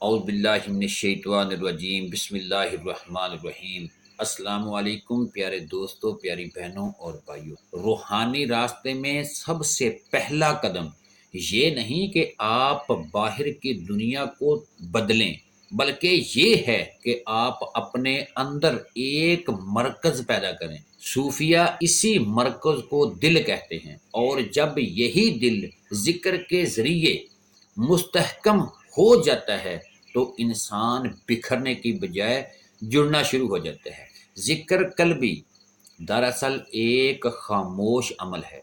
اعوذ باللہ من الشیطان الرجیم، بسم اللہ الرحمن الرحیم۔ السلام علیکم پیارے دوستوں، پیاری بہنوں اور بھائیوں۔ روحانی راستے میں سب سے پہلا قدم یہ نہیں کہ آپ باہر کی دنیا کو بدلیں، بلکہ یہ ہے کہ آپ اپنے اندر ایک مرکز پیدا کریں۔ صوفیہ اسی مرکز کو دل کہتے ہیں، اور جب یہی دل ذکر کے ذریعے مستحکم ہو جاتا ہے تو انسان بکھرنے کی بجائے جڑنا شروع ہو جاتا ہے۔ ذکر قلبی دراصل ایک خاموش عمل ہے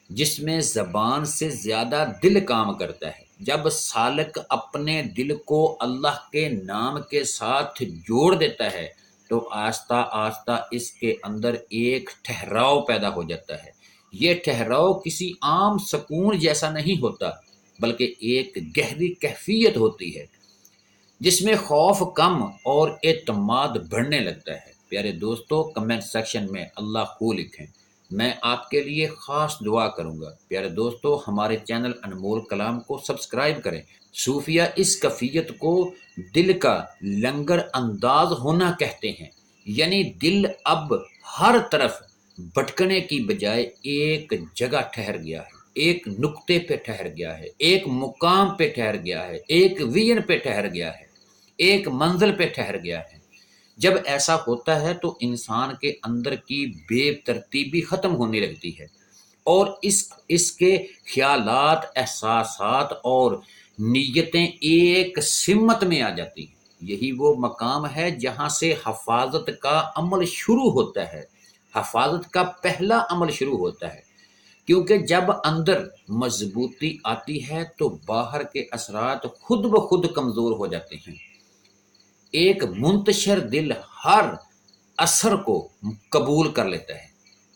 جس میں زبان سے زیادہ دل کام کرتا ہے۔ جب سالک اپنے دل کو اللہ کے نام کے ساتھ جوڑ دیتا ہے تو آہستہ آہستہ اس کے اندر ایک ٹھہراؤ پیدا ہو جاتا ہے۔ یہ ٹھہراؤ کسی عام سکون جیسا نہیں ہوتا، بلکہ ایک گہری کیفیت ہوتی ہے جس میں خوف کم اور اعتماد بڑھنے لگتا ہے۔ پیارے دوستو، کمنٹ سیکشن میں اللہ خو لکھیں، میں آپ کے لیے خاص دعا کروں گا۔ پیارے دوستو، ہمارے چینل انمول کلام کو سبسکرائب کریں۔ صوفیہ اس کیفیت کو دل کا لنگر انداز ہونا کہتے ہیں، یعنی دل اب ہر طرف بھٹکنے کی بجائے ایک جگہ ٹھہر گیا ہے، ایک نقطے پہ ٹھہر گیا ہے، ایک مقام پہ ٹھہر گیا ہے، ایک ویژن پہ ٹھہر گیا ہے، ایک منزل پہ ٹھہر گیا ہے۔ جب ایسا ہوتا ہے تو انسان کے اندر کی بے ترتیبی ختم ہونے لگتی ہے، اور اس کے خیالات، احساسات اور نیتیں ایک سمت میں آ جاتی ہیں۔ یہی وہ مقام ہے جہاں سے حفاظت کا عمل شروع ہوتا ہے، حفاظت کا پہلا عمل شروع ہوتا ہے، کیونکہ جب اندر مضبوطی آتی ہے تو باہر کے اثرات خود بخود کمزور ہو جاتے ہیں۔ ایک منتشر دل ہر اثر کو قبول کر لیتا ہے،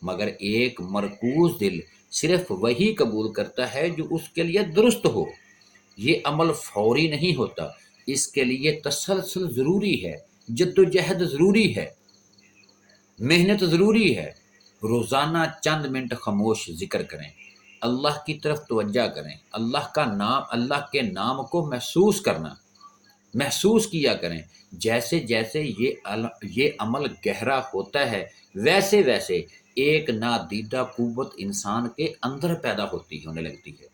مگر ایک مرکوز دل صرف وہی قبول کرتا ہے جو اس کے لیے درست ہو۔ یہ عمل فوری نہیں ہوتا، اس کے لیے تسلسل ضروری ہے، جدوجہد ضروری ہے، محنت ضروری ہے۔ روزانہ چند منٹ خاموش ذکر کریں، اللہ کی طرف توجہ کریں، اللہ کے نام کو محسوس کیا کریں۔ جیسے جیسے یہ عمل گہرا ہوتا ہے، ویسے ویسے ایک نادیدہ قوت انسان کے اندر پیدا ہونے لگتی ہے،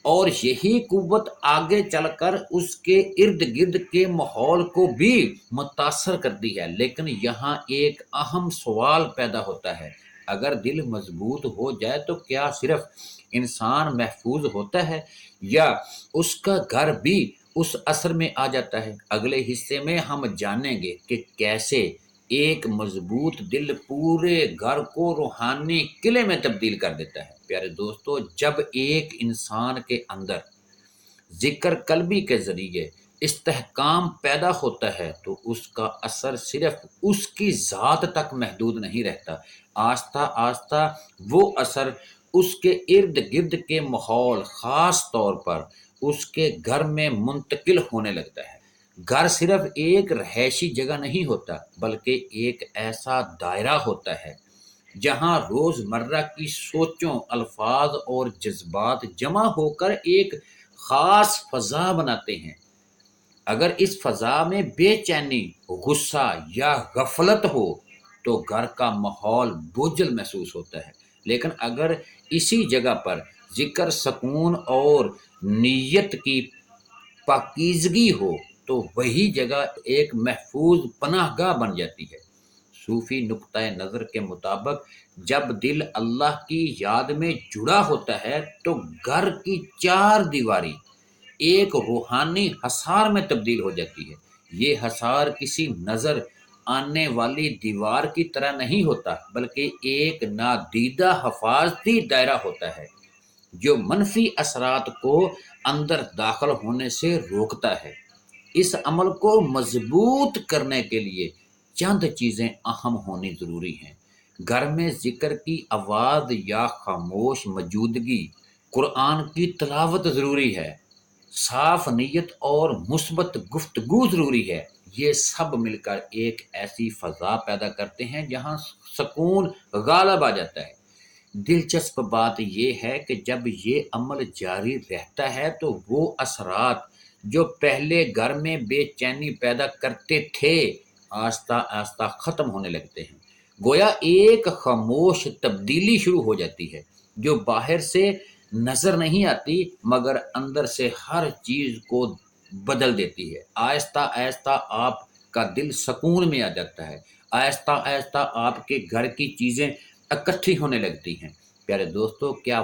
اور یہی قوت آگے چل کر اس کے ارد گرد کے ماحول کو بھی متاثر کرتی ہے۔ لیکن یہاں ایک اہم سوال پیدا ہوتا ہے، اگر دل مضبوط ہو جائے تو کیا صرف انسان محفوظ ہوتا ہے، یا اس کا گھر بھی اس اثر میں آ جاتا ہے؟ اگلے حصے میں ہم جانیں گے کہ کیسے ایک مضبوط دل پورے گھر کو روحانی قلعے میں تبدیل کر دیتا ہے۔ پیارے دوستو، جب ایک انسان کے اندر ذکر قلبی کے ذریعے استحکام پیدا ہوتا ہے تو اس کا اثر صرف اس کی ذات تک محدود نہیں رہتا، آہستہ آہستہ وہ اثر اس کے ارد گرد کے ماحول، خاص طور پر اس کے گھر میں منتقل ہونے لگتا ہے۔ گھر صرف ایک رہائشی جگہ نہیں ہوتا، بلکہ ایک ایسا دائرہ ہوتا ہے جہاں روز مرہ کی سوچوں، الفاظ اور جذبات جمع ہو کر ایک خاص فضا بناتے ہیں۔ اگر اس فضا میں بے چینی، غصہ یا غفلت ہو تو گھر کا ماحول بوجھل محسوس ہوتا ہے، لیکن اگر اسی جگہ پر ذکر، سکون اور نیت کی پاکیزگی ہو تو وہی جگہ ایک محفوظ پناہ گاہ بن جاتی ہے۔ صوفی نقطۂ نظر کے مطابق جب دل اللہ کی یاد میں جڑا ہوتا ہے تو گھر کی چار دیواری ایک روحانی حصار میں تبدیل ہو جاتی ہے۔ یہ حصار کسی نظر آنے والی دیوار کی طرح نہیں ہوتا، بلکہ ایک نادیدہ حفاظتی دائرہ ہوتا ہے جو منفی اثرات کو اندر داخل ہونے سے روکتا ہے۔ اس عمل کو مضبوط کرنے کے لیے چند چیزیں اہم ہونی ضروری ہیں۔ گھر میں ذکر کی آواز یا خاموش موجودگی، قرآن کی تلاوت ضروری ہے، صاف نیت اور مثبت گفتگو ضروری ہے۔ یہ سب مل کر ایک ایسی فضا پیدا کرتے ہیں جہاں سکون غالب آ جاتا ہے۔ دلچسپ بات یہ ہے کہ جب یہ عمل جاری رہتا ہے تو وہ اثرات جو پہلے گھر میں بے چینی پیدا کرتے تھے آہستہ آہستہ ختم ہونے لگتے ہیں۔ گویا ایک خاموش تبدیلی شروع ہو جاتی ہے جو باہر سے نظر نہیں آتی مگر اندر سے ہر چیز کو بدل دیتی ہے۔ آہستہ آہستہ آپ کا دل سکون میں آ جاتا ہے، آہستہ آہستہ آپ کے گھر کی چیزیں اکٹھی ہونے لگتی ہیں۔ پیارے دوستو، کیا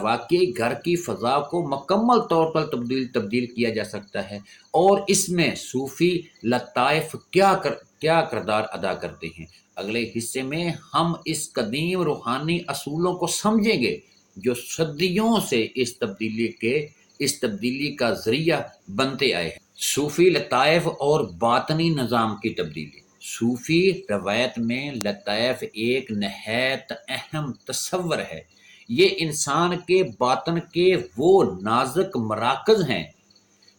واقعی گھر کی فضا کو مکمل طور پر تبدیل کیا جا سکتا ہے؟ اور اس میں صوفی لطائف کیا کردار ادا کرتے ہیں؟ اگلے حصے میں ہم اس قدیم روحانی اصولوں کو سمجھیں گے جو صدیوں سے اس تبدیلی کا ذریعہ بنتے آئے ہیں۔ صوفی لطائف اور باطنی نظام کی تبدیلی۔ صوفی روایت میں لطائف ایک نہایت اہم تصور ہے۔ یہ انسان کے باطن کے وہ نازک مراکز ہیں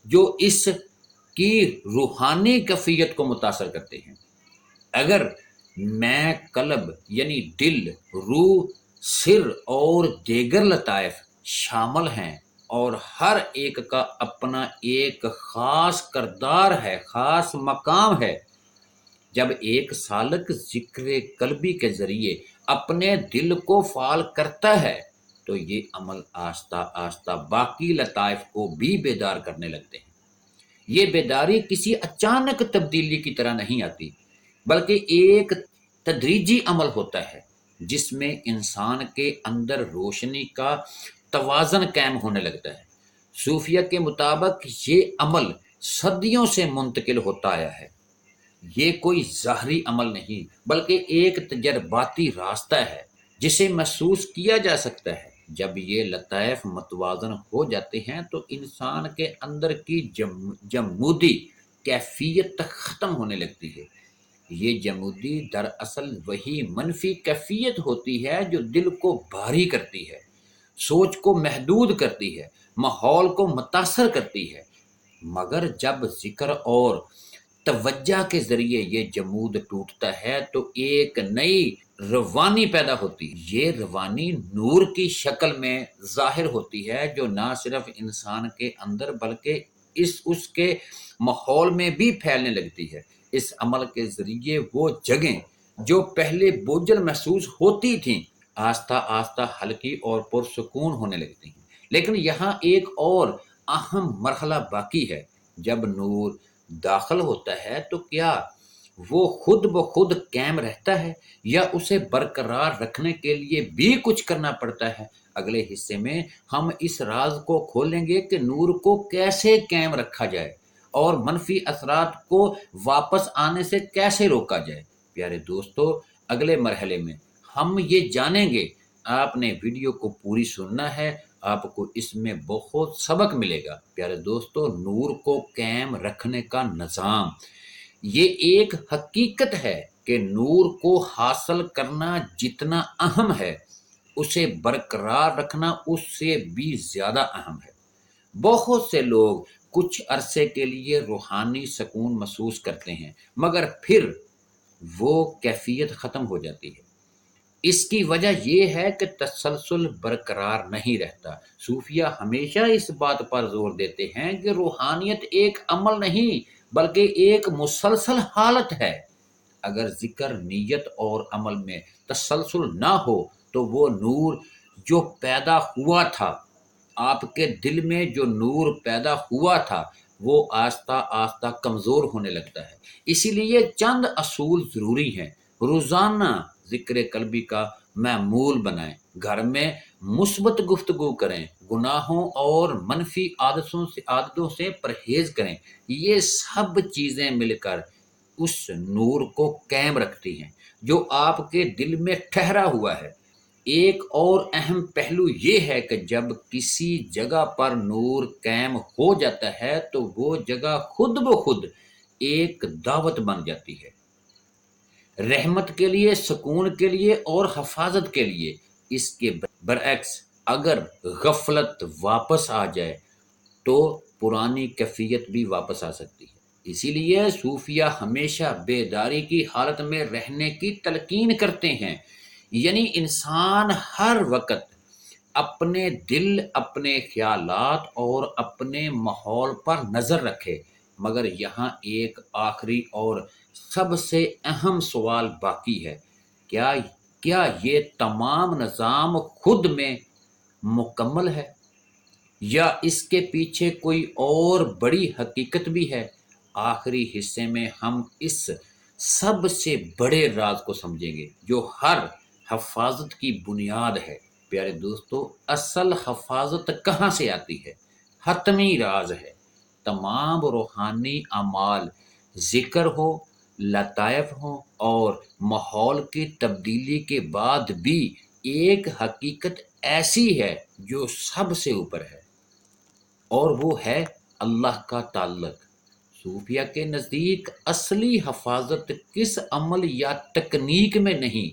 جو اس کی روحانی کیفیت کو متاثر کرتے ہیں۔ اگر میں قلب یعنی دل، روح، سر اور دیگر لطائف شامل ہیں اور ہر ایک کا اپنا ایک خاص کردار ہے، خاص مقام ہے۔ جب ایک سالک ذکر قلبی کے ذریعے اپنے دل کو فعال کرتا ہے تو یہ عمل آہستہ آہستہ باقی لطائف کو بھی بیدار کرنے لگتے ہیں۔ یہ بیداری کسی اچانک تبدیلی کی طرح نہیں آتی بلکہ ایک تدریجی عمل ہوتا ہے جس میں انسان کے اندر روشنی کا توازن قائم ہونے لگتا ہے۔ صوفیہ کے مطابق یہ عمل صدیوں سے منتقل ہوتا آیا ہے۔ یہ کوئی ظاہری عمل نہیں بلکہ ایک تجرباتی راستہ ہے جسے محسوس کیا جا سکتا ہے۔ جب یہ لطائف متوازن ہو جاتے ہیں تو انسان کے اندر کی جمودی کیفیت ختم ہونے لگتی ہے۔ یہ جمودی دراصل وہی منفی کیفیت ہوتی ہے جو دل کو بھاری کرتی ہے، سوچ کو محدود کرتی ہے، ماحول کو متاثر کرتی ہے۔ مگر جب ذکر اور توجہ کے ذریعے یہ جمود ٹوٹتا ہے تو ایک نئی روانی پیدا ہوتی ہے۔ یہ روانی نور کی شکل میں ظاہر ہوتی ہے جو نہ صرف انسان کے اندر بلکہ اس کے ماحول میں بھی پھیلنے لگتی ہے۔ اس عمل کے ذریعے وہ جگہیں جو پہلے بوجھل محسوس ہوتی تھیں آہستہ آہستہ ہلکی اور پرسکون ہونے لگتی ہیں۔ لیکن یہاں ایک اور اہم مرحلہ باقی ہے۔ جب نور داخل ہوتا ہے تو کیا وہ خود بخود قائم رہتا ہے یا اسے برقرار رکھنے کے لیے بھی کچھ کرنا پڑتا ہے؟ اگلے حصے میں ہم اس راز کو کھولیں گے کہ نور کو کیسے قائم رکھا جائے اور منفی اثرات کو واپس آنے سے کیسے روکا جائے۔ پیارے دوستو، اگلے مرحلے میں ہم یہ جانیں گے۔ آپ نے ویڈیو کو پوری سننا ہے، آپ کو اس میں بہت سبق ملے گا۔ پیارے دوستو، نور کو قائم رکھنے کا نظام، یہ ایک حقیقت ہے کہ نور کو حاصل کرنا جتنا اہم ہے اسے برقرار رکھنا اس سے بھی زیادہ اہم ہے۔ بہت سے لوگ کچھ عرصے کے لیے روحانی سکون محسوس کرتے ہیں مگر پھر وہ کیفیت ختم ہو جاتی ہے۔ اس کی وجہ یہ ہے کہ تسلسل برقرار نہیں رہتا۔ صوفیہ ہمیشہ اس بات پر زور دیتے ہیں کہ روحانیت ایک عمل نہیں بلکہ ایک مسلسل حالت ہے۔ اگر ذکر، نیت اور عمل میں تسلسل نہ ہو تو وہ نور جو پیدا ہوا تھا، آپ کے دل میں جو نور پیدا ہوا تھا وہ آہستہ آہستہ کمزور ہونے لگتا ہے۔ اسی لیے چند اصول ضروری ہیں۔ روزانہ ذکر قلبی کا معمول بنائیں، گھر میں مثبت گفتگو کریں، گناہوں اور منفی عادتوں سے پرہیز کریں۔ یہ سب چیزیں مل کر اس نور کو قائم رکھتی ہیں جو آپ کے دل میں ٹھہرا ہوا ہے۔ ایک اور اہم پہلو یہ ہے کہ جب کسی جگہ پر نور قائم ہو جاتا ہے تو وہ جگہ خود بخود ایک دعوت بن جاتی ہے، رحمت کے لیے، سکون کے لیے اور حفاظت کے لیے۔ اس کے برعکس اگر غفلت واپس آ جائے تو پرانی کیفیت بھی واپس آ سکتی ہے۔ اسی لیے صوفیہ ہمیشہ بیداری کی حالت میں رہنے کی تلقین کرتے ہیں، یعنی انسان ہر وقت اپنے دل، اپنے خیالات اور اپنے ماحول پر نظر رکھے۔ مگر یہاں ایک آخری اور سب سے اہم سوال باقی ہے، کیا کیا یہ تمام نظام خود میں مکمل ہے، یا اس کے پیچھے کوئی اور بڑی حقیقت بھی ہے؟ آخری حصے میں ہم اس سب سے بڑے راز کو سمجھیں گے جو ہر حفاظت کی بنیاد ہے۔ پیارے دوستو، اصل حفاظت کہاں سے آتی ہے؟ حتمی راز ہے۔ تمام روحانی اعمال، ذکر ہو، لطائف ہوں اور ماحول کی تبدیلی کے بعد بھی ایک حقیقت ایسی ہے جو سب سے اوپر ہے، اور وہ ہے اللہ کا تعلق۔ صوفیہ کے نزدیک اصلی حفاظت کس عمل یا تکنیک میں نہیں،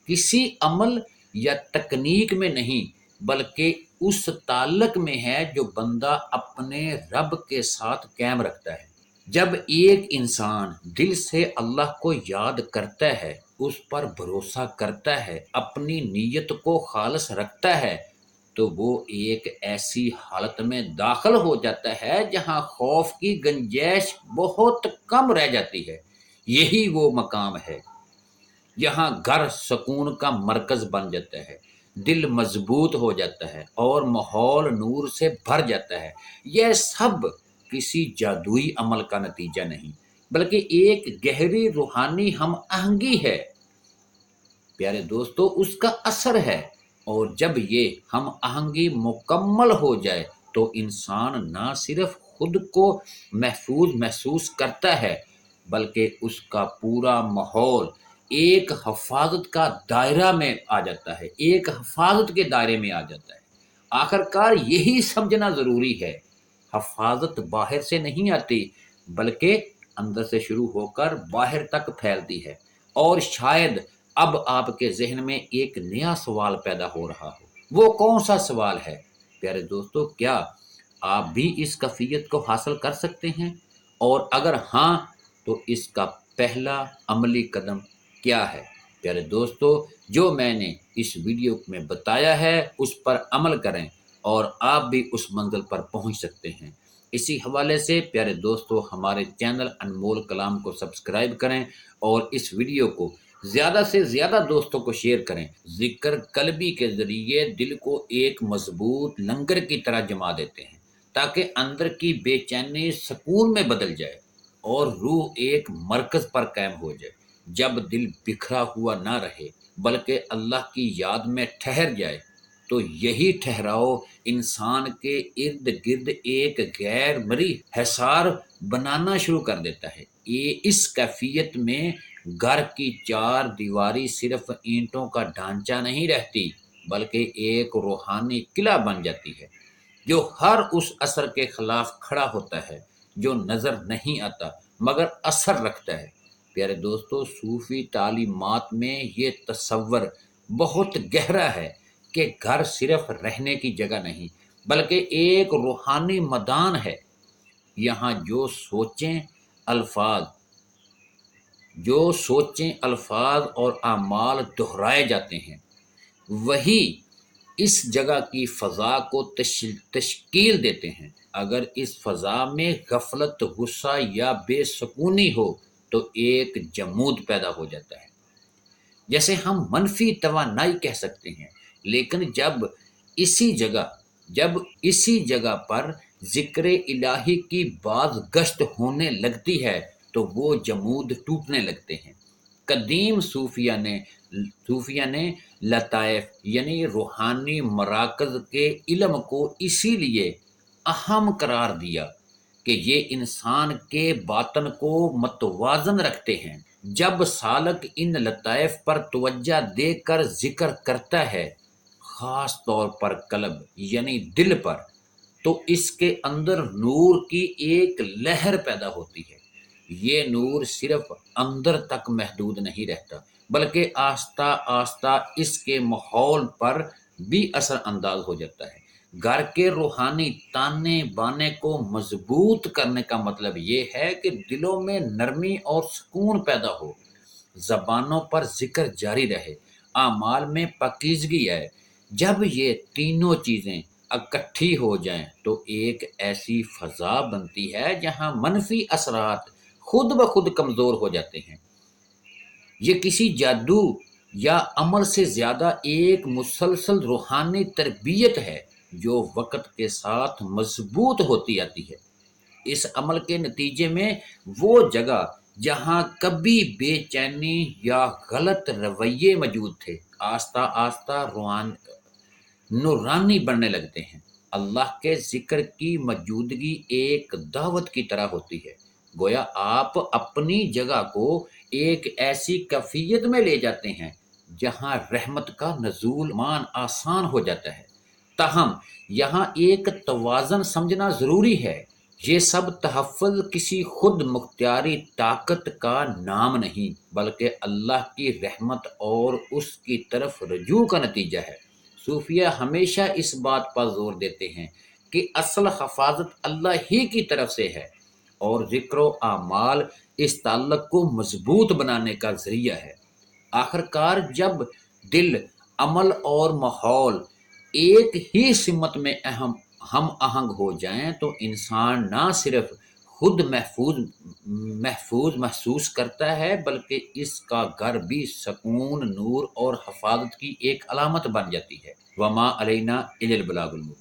کسی عمل یا تکنیک میں نہیں، بلکہ اس تعلق میں ہے جو بندہ اپنے رب کے ساتھ قائم رکھتا ہے۔ جب ایک انسان دل سے اللہ کو یاد کرتا ہے، اس پر بھروسہ کرتا ہے، اپنی نیت کو خالص رکھتا ہے، تو وہ ایک ایسی حالت میں داخل ہو جاتا ہے جہاں خوف کی گنجائش بہت کم رہ جاتی ہے۔ یہی وہ مقام ہے یہاں گھر سکون کا مرکز بن جاتا ہے، دل مضبوط ہو جاتا ہے اور ماحول نور سے بھر جاتا ہے۔ یہ سب کسی جادوئی عمل کا نتیجہ نہیں، بلکہ ایک گہری روحانی ہم آہنگی ہے، پیارے دوستو، اس کا اثر ہے۔ اور جب یہ ہم آہنگی مکمل ہو جائے تو انسان نہ صرف خود کو محفوظ محسوس کرتا ہے، بلکہ اس کا پورا ماحول ایک حفاظت کا دائرہ میں آ جاتا ہے، ایک حفاظت کے دائرے میں آ جاتا ہے۔ آخر کار یہی سمجھنا ضروری ہے، حفاظت باہر سے نہیں آتی، بلکہ اندر سے شروع ہو کر باہر تک پھیلتی ہے۔ اور شاید اب آپ کے ذہن میں ایک نیا سوال پیدا ہو رہا ہو، وہ کون سا سوال ہے؟ پیارے دوستو، کیا آپ بھی اس کیفیت کو حاصل کر سکتے ہیں؟ اور اگر ہاں، تو اس کا پہلا عملی قدم کیا ہے؟ پیارے دوستو، جو میں نے اس ویڈیو میں بتایا ہے اس پر عمل کریں اور آپ بھی اس منزل پر پہنچ سکتے ہیں۔ اسی حوالے سے پیارے دوستو، ہمارے چینل انمول کلام کو سبسکرائب کریں اور اس ویڈیو کو زیادہ سے زیادہ دوستوں کو شیئر کریں۔ ذکر قلبی کے ذریعے دل کو ایک مضبوط لنگر کی طرح جما دیتے ہیں، تاکہ اندر کی بے چینی سکون میں بدل جائے اور روح ایک مرکز پر قائم ہو جائے۔ جب دل بکھرا ہوا نہ رہے بلکہ اللہ کی یاد میں ٹھہر جائے، تو یہی ٹھہراؤ انسان کے ارد گرد ایک غیر مرئی حصار بنانا شروع کر دیتا ہے۔ یہ اس کیفیت میں گھر کی چار دیواری صرف اینٹوں کا ڈھانچہ نہیں رہتی، بلکہ ایک روحانی قلعہ بن جاتی ہے جو ہر اس اثر کے خلاف کھڑا ہوتا ہے جو نظر نہیں آتا مگر اثر رکھتا ہے۔ پیارے دوستو، صوفی تعلیمات میں یہ تصور بہت گہرا ہے کہ گھر صرف رہنے کی جگہ نہیں، بلکہ ایک روحانی میدان ہے۔ یہاں جو سوچیں الفاظ اور اعمال دہرائے جاتے ہیں، وہی اس جگہ کی فضا کو تشکیل دیتے ہیں۔ اگر اس فضا میں غفلت، غصہ یا بے سکونی ہو تو ایک جمود پیدا ہو جاتا ہے، جیسے ہم منفی توانائی کہہ سکتے ہیں۔ لیکن جب اسی جگہ پر ذکر الہی کی بعض گشت ہونے لگتی ہے تو وہ جمود ٹوٹنے لگتے ہیں۔ قدیم صوفیہ نے لطائف یعنی روحانی مراکز کے علم کو اسی لیے اہم قرار دیا کہ یہ انسان کے باطن کو متوازن رکھتے ہیں۔ جب سالک ان لطائف پر توجہ دے کر ذکر کرتا ہے، خاص طور پر قلب یعنی دل پر، تو اس کے اندر نور کی ایک لہر پیدا ہوتی ہے۔ یہ نور صرف اندر تک محدود نہیں رہتا، بلکہ آہستہ آہستہ اس کے ماحول پر بھی اثر انداز ہو جاتا ہے۔ گھر کے روحانی تانے بانے کو مضبوط کرنے کا مطلب یہ ہے کہ دلوں میں نرمی اور سکون پیدا ہو، زبانوں پر ذکر جاری رہے، اعمال میں پاکیزگی ہے۔ جب یہ تینوں چیزیں اکٹھی ہو جائیں تو ایک ایسی فضا بنتی ہے جہاں منفی اثرات خود بخود کمزور ہو جاتے ہیں۔ یہ کسی جادو یا عمل سے زیادہ ایک مسلسل روحانی تربیت ہے جو وقت کے ساتھ مضبوط ہوتی آتی ہے۔ اس عمل کے نتیجے میں وہ جگہ جہاں کبھی بے چینی یا غلط رویے موجود تھے آہستہ آہستہ نورانی بننے لگتے ہیں۔ اللہ کے ذکر کی موجودگی ایک دعوت کی طرح ہوتی ہے، گویا آپ اپنی جگہ کو ایک ایسی کیفیت میں لے جاتے ہیں جہاں رحمت کا نزول مان آسان ہو جاتا ہے۔ تاہم یہاں ایک توازن سمجھنا ضروری ہے۔ یہ سب تحفظ کسی خود مختاری طاقت کا نام نہیں بلکہ اللہ کی رحمت اور اس کی طرف رجوع کا نتیجہ ہے۔ صوفیہ ہمیشہ اس بات پر زور دیتے ہیں کہ اصل حفاظت اللہ ہی کی طرف سے ہے اور ذکر و اعمال اس تعلق کو مضبوط بنانے کا ذریعہ ہے۔ آخر کار جب دل، عمل اور ماحول ایک ہی سمت میں ہم آہنگ ہو جائیں تو انسان نہ صرف خود محفوظ محسوس کرتا ہے بلکہ اس کا گھر بھی سکون، نور اور حفاظت کی ایک علامت بن جاتی ہے۔ وما علینا الا البلاغ المبین۔